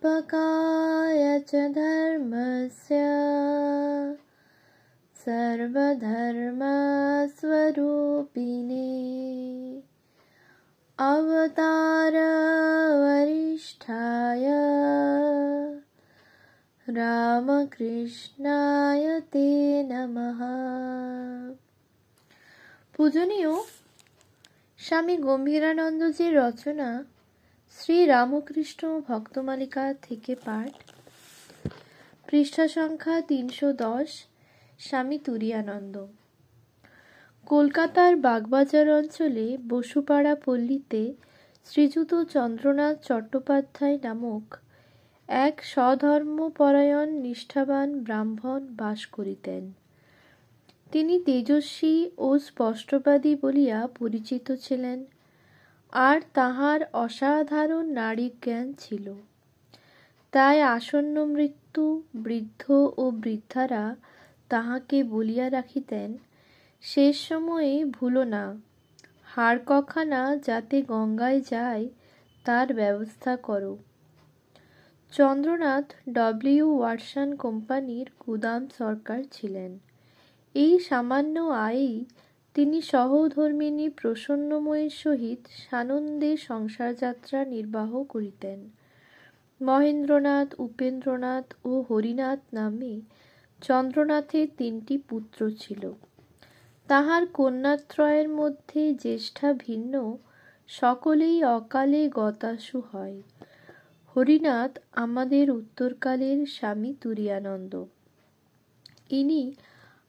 संस्थापकाय च धर्मस्य सर्वधर्मस्वरूपिणे अवतार वरिष्ठाय রামকৃষ্ণায় তে নমঃ। পূজনীয় স্বামী গম্ভীরানন্দজির রচনা শ্রী রামকৃষ্ণ ভক্তমালিকা থেকে পাঠ, পৃষ্ঠা সংখ্যা 310। স্বামী তুরীয়ানন্দ। কলকাতার বাগবাজার অঞ্চলে বসুপাড়া পল্লীতে শ্রীযুত চন্দ্রনাথ চট্টোপাধ্যায় নামক এক স্বধর্মপরায়ণ নিষ্ঠাবান ব্রাহ্মণ বাস করিতেন। তিনি তেজস্বী ও স্পষ্টবাদী বলিয়া পরিচিত ছিলেন, আর তাহার অসাধারণ নারীজ্ঞান ছিল। তাই আসন্ন মৃত্যু বৃদ্ধ ও বৃদ্ধারা তাহাকে বলিয়া রাখিতেন, শেষ সময়ে ভুলো না, হাড় কখানা যাতে গঙ্গায় যায় তার ব্যবস্থা করো। চন্দ্রনাথ ডব্লিউ ওয়াটসন কোম্পানির গুদাম সরকার ছিলেন। এই সামান্য আয়েই তিনি সহধর্মিণী প্রসন্নময়ীর সহিত সানন্দে সংসারযাত্রা নির্বাহ করিতেন। মহেন্দ্রনাথ, উপেন্দ্রনাথ ও হরিনাথ নামে চন্দ্রনাথের 3টি পুত্র ছিল। তাহার কন্যাত্রয়ের মধ্যে জ্যেষ্ঠা ভিন্ন, সকলেই অকালে গতাশু হয়। হরিনাথ আমাদের উত্তরকালের স্বামী তুরীয়ানন্দ। ইনি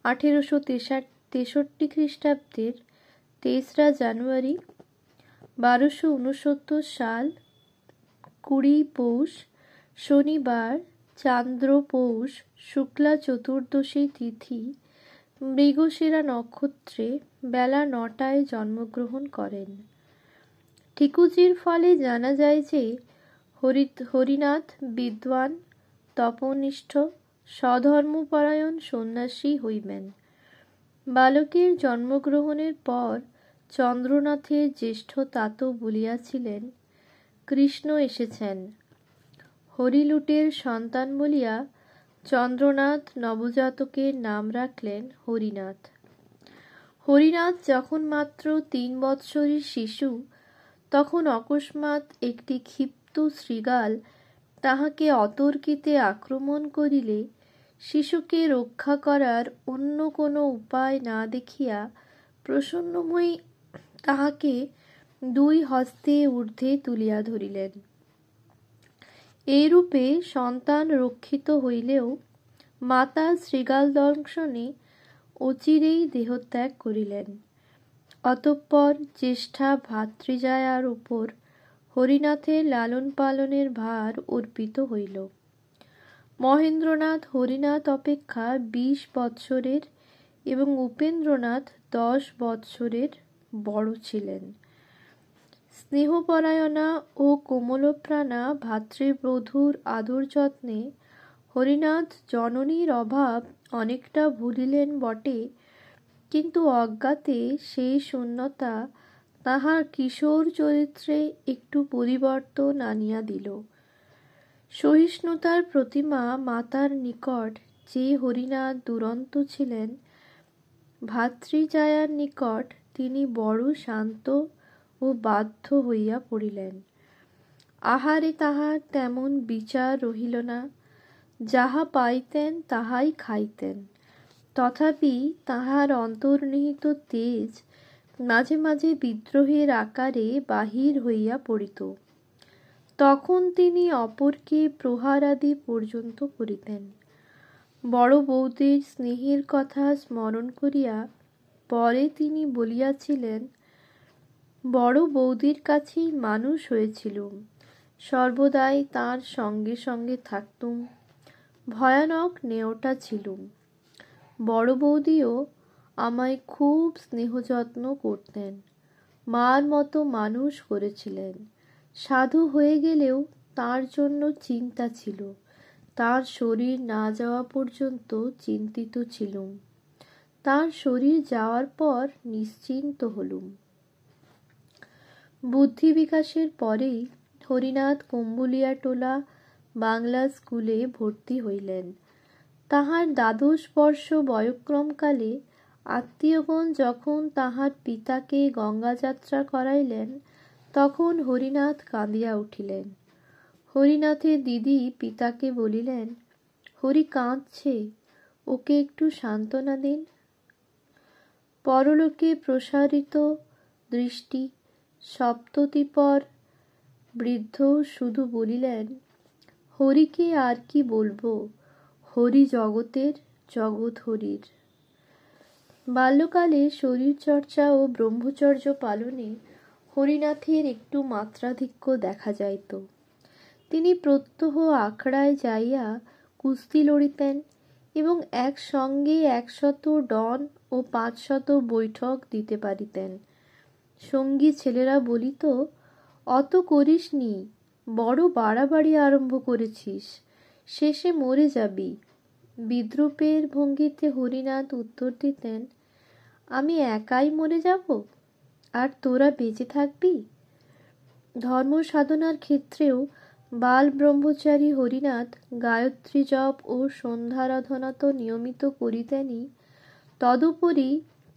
1863 খ্রিস্টাব্দের 3রা জানুয়ারি 1269 সাল 20 পৌষ শনিবার চান্দ্র পৌষ শুক্লা চতুর্দশী তিথি মৃগশিরা নক্ষত্রে বেলা 9টায় জন্মগ্রহণ করেন। ঠিকুজির ফলে জানা যায় যে হরিনাথ বিদ্বান, তপনিষ্ঠ, স্বধর্মপরায়ণ সন্ন্যাসী হইবেন। বালকের জন্মগ্রহণের পর চন্দ্রনাথের জ্যেষ্ঠ তাতো বলিয়াছিলেন, কৃষ্ণ এসেছেন। হরিলুটের সন্তান বলিয়া চন্দ্রনাথ নবজাতকের নাম রাখলেন হরিনাথ। হরিনাথ যখন মাত্র 3 বৎসরের শিশু, তখন অকস্মাৎ একটি ক্ষিপ্ত শৃগাল তাহাকে অতর্কিতে আক্রমণ করিলে শিশুকে রক্ষা করার অন্য কোনো উপায় না দেখিয়া প্রসন্নময়ী তাহাকে 2 হস্তে ঊর্ধ্বে তুলিয়া ধরিলেন। এইরূপে সন্তান রক্ষিত হইলেও মাতা শৃগাল দংশনে অচিরেই দেহত্যাগ করিলেন। অতঃপর জ্যেষ্ঠা ভাতৃজায়ার উপর হরিনাথের লালন পালনের ভার অর্পিত হইল। মহেন্দ্রনাথ হরিনাথ অপেক্ষা 20 বৎসরের এবং উপেন্দ্রনাথ 10 বৎসরের বড় ছিলেন। স্নেহপরায়ণা ও কোমলপ্রাণা ভাতৃবধূর আদর যত্নে হরিনাথ জননীর অভাব অনেকটা ভুলিলেন বটে, কিন্তু অজ্ঞাতে সেই শূন্যতা তাহার কিশোর চরিত্রে একটু পরিবর্তন আনিয়া দিল। সহিষ্ণুতার প্রতিমা মাতার নিকট যে হরিনাথ দুরন্ত ছিলেন, ভাতৃজায়ার নিকট তিনি বড় শান্ত ও বাধ্য হইয়া পড়িলেন। আহারে তাহার তেমন বিচার রহিল না, যাহা পাইতেন তাহাই খাইতেন। তথাপি তাহার অন্তর্নিহিত তেজ মাঝে মাঝে বিদ্রোহের আকারে বাহির হইয়া পড়িত। তখন তিনি অপরকে প্রহারাদি পর্যন্ত করিতেন। বড় বৌদির স্নেহের কথা স্মরণ করিয়া পরে তিনি বলিয়াছিলেন, বড় বৌদির কাছেই মানুষ হয়েছিলুম, সর্বদাই তাঁর সঙ্গে সঙ্গে থাকতুম, ভয়ানক নেওটা ছিলুম। বড় বৌদিও আমায় খুব স্নেহযত্ন করতেন, মার মতো মানুষ করেছিলেন। সাধু হয়ে গেলেও তার জন্য চিন্তা ছিল, তার শরীর না যাওয়া পর্যন্ত চিন্তিত ছিলুম। তার শরীর যাওয়ার পর নিশ্চিন্ত হলুম। বুদ্ধি বিকাশের পরেই হরিনাথ কুম্বুলিয়াটোলা বাংলা স্কুলে ভর্তি হইলেন। তাহার দ্বাদশ বর্ষ বয়ঃক্রমকালে আত্মীয়গণ যখন তাহার পিতাকে গঙ্গাযাত্রা করাইলেন, তখন হরিনাথ কাঁদিয়া উঠিলেন। হরিনাথের দিদি পিতাকে বলিলেন, হরি কাঁদছে, ওকে একটু সান্ত্বনা দিন। পরলোকে প্রসারিত দৃষ্টি সপ্ততিপর বৃদ্ধ শুধু বলিলেন, হরিকে আর কি বলবো, হরি জগতের, জগৎ হরির। বাল্যকালে শরীরচর্চা ও ব্রহ্মচর্য পালনে হরিনাথের একটু মাত্রাধিক্য দেখা যাইত। তিনি প্রত্যহ আখড়ায় যাইয়া কুস্তি লড়িতেন এবং একসঙ্গে 100 ডন ও 500 বৈঠক দিতে পারিতেন। সঙ্গী ছেলেরা বলিত, অত করিস নি, বড় বাড়াবাড়ি আরম্ভ করেছিস, শেষে মরে যাবি। বিদ্রূপের ভঙ্গিতে হরিনাথ উত্তর দিতেন, আমি একাই মরে যাব, আর তোরা বেঁচে থাকবি। ধর্ম সাধনার ক্ষেত্রেও বাল ব্রহ্মচারী হরিনাথ গায়ত্রী জপ ও সন্ধ্যারাধনা তো নিয়মিত করিতেনই, তদুপরি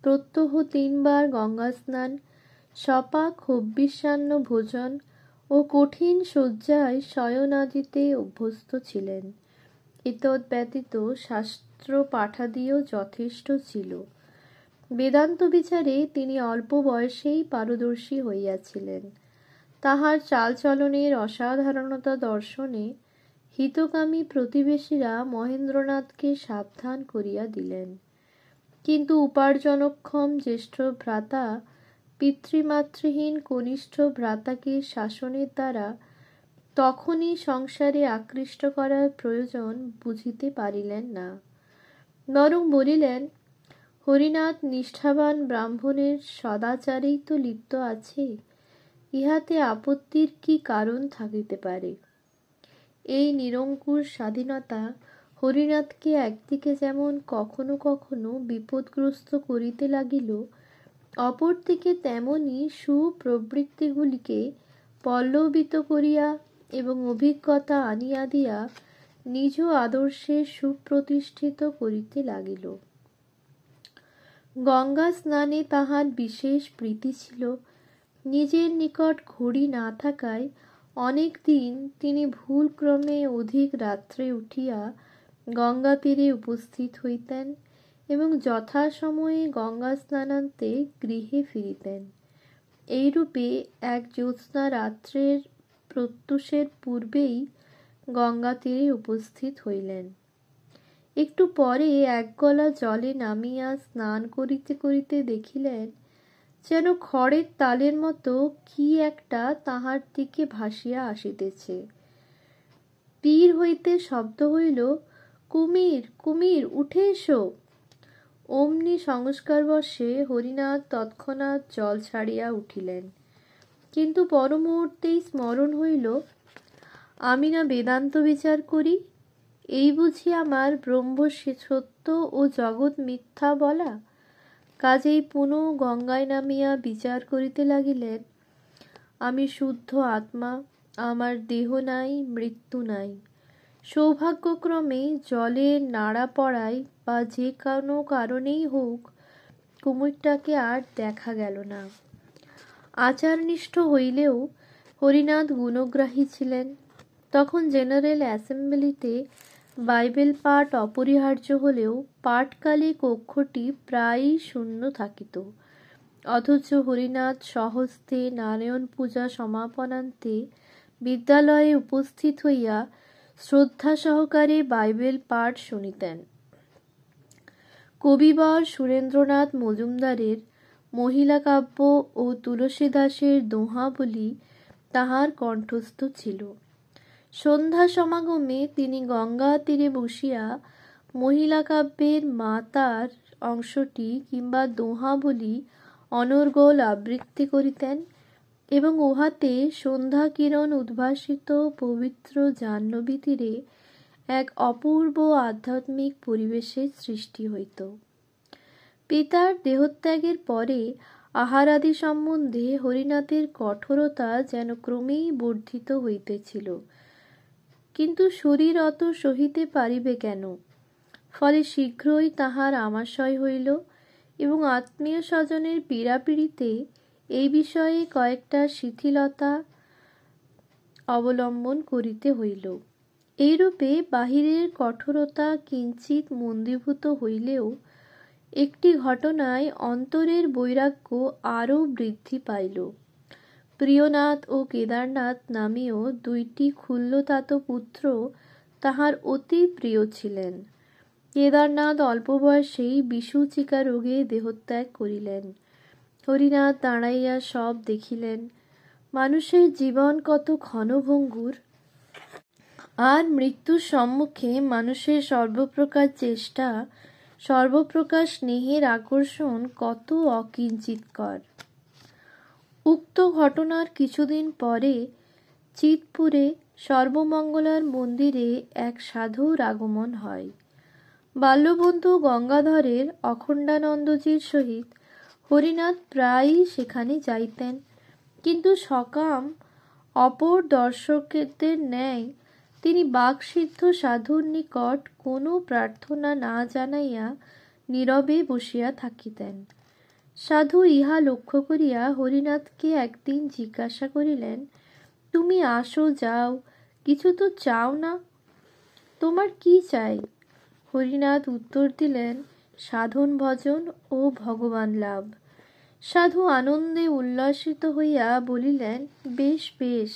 প্রত্যহ 3 বার গঙ্গা স্নান, সপাক হব্যিষ্যান্ন ভোজন ও কঠিন শয্যায় শয়নাদিতে অভ্যস্ত ছিলেন। এতদ ব্যতীত শাস্ত্র পাঠাদিও যথেষ্ট ছিল। বেদান্ত বিচারে তিনি অল্প বয়সেই পারদর্শী হইয়াছিলেন। তাহার চালচলনের অসাধারণতা দর্শনে হিতকামী প্রতিবেশীরা মহেন্দ্রনাথকে সাবধান করিয়া দিলেন। কিন্তু উপার্জনক্ষম জ্যেষ্ঠ ভ্রাতা পিতৃমাতৃহীন কনিষ্ঠ ভ্রাতাকে শাসনের দ্বারা তখনই সংসারে আকৃষ্ট করার প্রয়োজন বুঝিতে পারিলেন না। বরং বলিলেন, হরিনাথ নিষ্ঠাবান ব্রাহ্মণের সদাচারেই তো লিপ্ত আছে, ইহাতে আপত্তির কি কারণ থাকিতে পারে। এই নিরঙ্কুশ স্বাধীনতা হরিনাথকে একদিকে যেমন কখনো কখনো বিপদগ্রস্ত করিতে লাগিল, অপরদিকে তেমনি সুপ্রবৃত্তিগুলিকে পল্লবিত করিয়া এবং অভিজ্ঞতা আনিয়া দিয়া নিজ আদর্শে সুপ্রতিষ্ঠিত করিতে লাগিল। গঙ্গা স্নানে তাহার বিশেষ প্রীতি ছিল। নিজের নিকট ঘড়ি না থাকায় অনেক দিন তিনি ভুলক্রমে অধিক রাত্রে উঠিয়া গঙ্গা তীরে উপস্থিত হইতেন এবং যথাসময়ে গঙ্গা স্নানান্তে গৃহে ফিরিতেন। এইরূপে এক জ্যোৎস্না রাত্রের প্রত্যুষের পূর্বেই গঙ্গা তীরে উপস্থিত হইলেন। একটু পরে এক গলা জলে নামিয়া স্নান করিতে করিতে দেখিলেন, যেন খড়ের তালের মতো কি একটা তাহার দিকে ভাসিয়া আসিতেছে। তীর হইতে শব্দ হইল, কুমির, কুমির, উঠে এসো। অমনি সংস্কারবশে হরিনাথ তৎক্ষণাৎ জল ছাড়িয়া উঠিলেন। কিন্তু পরমুহূর্তেই স্মরণ হইল, আমি না বেদান্ত বিচার করি, এই বুঝি আমার ব্রহ্ম সত্য ও জগৎ মিথ্যা বলা। কাজেই পুনঃ গঙ্গায় নামিয়া বিচার করিতে লাগিলেন, আমি শুদ্ধ আত্মা, আমার দেহ নাই, মৃত্যু নাই। সৌভাগ্যক্রমে জলে নাড়া পড়ায় বা যে কোনো কারণেই হোক কুমিরটাকে আর দেখা গেল না। আচারনিষ্ঠ হইলেও হরিনাথ গুণগ্রাহী ছিলেন। তখন জেনারেল অ্যাসেম্বলিতে বাইবেল পাঠ অপরিহার্য হলেও পাঠকালে কক্ষটি প্রায়ই শূন্য থাকিত। অথচ হরিনাথ স্বহস্তে নারায়ণ পূজা সমাপনান্তে বিদ্যালয়ে উপস্থিত হইয়া শ্রদ্ধা সহকারে বাইবেল পাঠ শুনিতেন। কবিবর সুরেন্দ্রনাথ মজুমদারের মহিলা কাব্য ও তুলসীদাসের দোহাবলি তাহার কণ্ঠস্থ ছিল। সন্ধ্যা সমাগমে তিনি গঙ্গা তীরে বসিয়া মহিলা কাব্যের মাতার অংশটি কিংবা দোহাবলি অনর্গল আবৃত্তি করিতেন এবং উহাতে সন্ধ্যা কিরণ উদ্ভাসিত পবিত্র জাহ্নবী তীরে এক অপূর্ব আধ্যাত্মিক পরিবেশের সৃষ্টি হইত। পিতার দেহত্যাগের পরে আহারাদি সম্বন্ধে হরিনাথের কঠোরতা যেন ক্রমেই বর্ধিত হইতেছিল। কিন্তু শরীর অত সহিতে পারিবে কেন? ফলে শীঘ্রই তাহার আমাশয় হইল এবং আত্মীয় স্বজনের পীড়াপিড়িতে এই বিষয়ে কয়েকটা শিথিলতা অবলম্বন করিতে হইল। এইরূপে বাহিরের কঠোরতা কিঞ্চিত মন্দীভূত হইলেও একটি ঘটনায় অন্তরের বৈরাগ্য আরও বৃদ্ধি পাইল। প্রিয়নাথ ও কেদারনাথ নামীয় দুইটি ক্ষুল্লতাত পুত্র তাহার অতি প্রিয় ছিলেন। কেদারনাথ অল্প বয়সেই বিসূচিকা রোগে দেহত্যাগ করিলেন। হরিনাথ দাঁড়াইয়া সব দেখিলেন। মানুষের জীবন কত ক্ষণভঙ্গুর, আর মৃত্যুর সম্মুখে মানুষের সর্বপ্রকার চেষ্টা, সর্বপ্রকার স্নেহের আকর্ষণ কত অকিঞ্চিৎকর। উক্ত ঘটনার কিছুদিন পরে চিৎপুরে সর্বমঙ্গলার মন্দিরে এক সাধুর আগমন হয়। বাল্যবন্ধু গঙ্গাধরের অখণ্ডানন্দজির সহিত হরিনাথ প্রায়ই সেখানে যাইতেন, কিন্তু সকাম অপর দর্শকদের ন্যায় তিনি বাকসিদ্ধ সাধুর নিকট কোনো প্রার্থনা না জানাইয়া নীরবে বসিয়া থাকিতেন। সাধু ইহা লক্ষ্য করিয়া হরিনাথকে একদিন জিজ্ঞাসা করিলেন, তুমি আসো যাও, কিছু তো চাও না, তোমার কি চাই? হরিনাথ উত্তর দিলেন, সাধন ভজন ও ভগবান লাভ। সাধু আনন্দে উল্লসিত হইয়া বলিলেন, বেশ বেশ,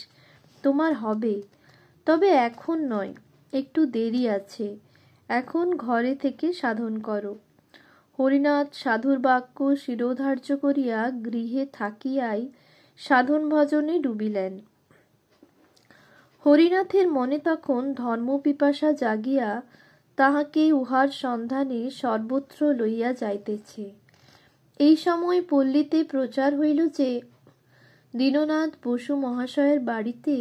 তোমার হবে, তবে এখন নয়, একটু দেরি আছে, এখন ঘরে থেকে সাধন করো। হরিনাথ সাধুর বাক্য শিরোধার্য করিয়া গৃহে থাকিয়াই সাধন ভজনে ডুবিলেন। হরিনাথের মনে তখন ধর্মপিপাসা জাগিয়া তাহাকে উহার সন্ধানে সর্বত্র লইয়া যাইতেছে। এই সময় পল্লীতে প্রচার হইল যে দীননাথ বসু মহাশয়ের বাড়িতে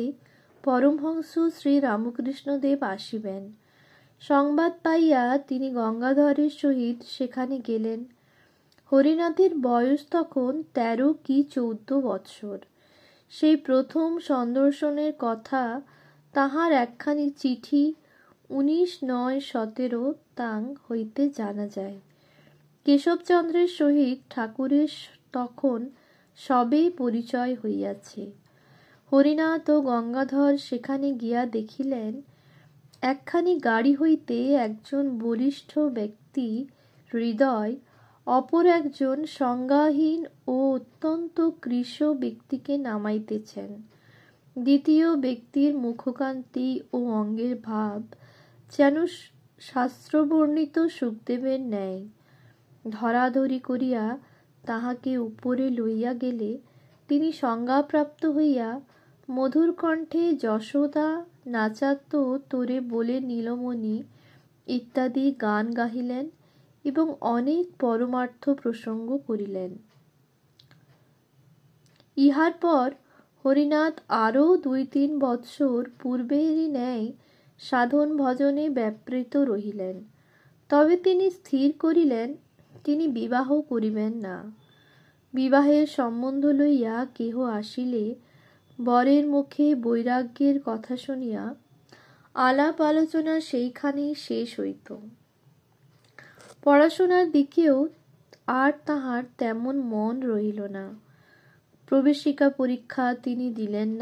পরমহংস শ্রী রামকৃষ্ণদেব আসিবেন। সংবাদ পাইয়া তিনি গঙ্গাধরের সহিত সেখানে গেলেন। হরিনাথের বয়স তখন 13 কি 14 বৎসর। সেই প্রথম সন্দর্শনের কথা তাহার একখানি চিঠি 19/9/17 তাং হইতে জানা যায়। কেশবচন্দ্রের সহিত ঠাকুরের তখন সবেই পরিচয় হইয়াছে। হরিনাথ ও গঙ্গাধর সেখানে গিয়া দেখিলেন, একখানি গাড়ি হইতে একজন বলিষ্ঠ ব্যক্তি হৃদয় অপর একজন সংজ্ঞাহীন ও অত্যন্ত কৃশ ব্যক্তিকে নামাইতেছেন। দ্বিতীয় ব্যক্তির মুখকান্তি ও অঙ্গের ভাব যেন শাস্ত্রবর্ণিত সুখদেবের ন্যায়। ধরাধরি করিয়া তাহাকে উপরে লইয়া গেলে তিনি সংজ্ঞাপ্রাপ্ত হইয়া মধুর কণ্ঠে যশোদা নাচাত্য তোরে বলে নীলমণি ইত্যাদি গান গাহিলেন এবং অনেক পরমার্থ প্রসঙ্গ করিলেন। ইহার পর হরিনাথ আরও 2-3 বৎসর পূর্বেরই ন্যায় সাধন ভজনে ব্যাপৃত রহিলেন। তবে তিনি স্থির করিলেন তিনি বিবাহ করিবেন না। বিবাহের সম্বন্ধ লইয়া কেহ আসিলে বরের মুখে বৈরাগ্যের কথা শুনিয়া আলাপ আলোচনা সেইখানেই শেষ হইত। পড়াশোনার দিকেও আর তাহার তেমন মন রহিল না। প্রবেশিকা পরীক্ষা তিনি দিলেন না।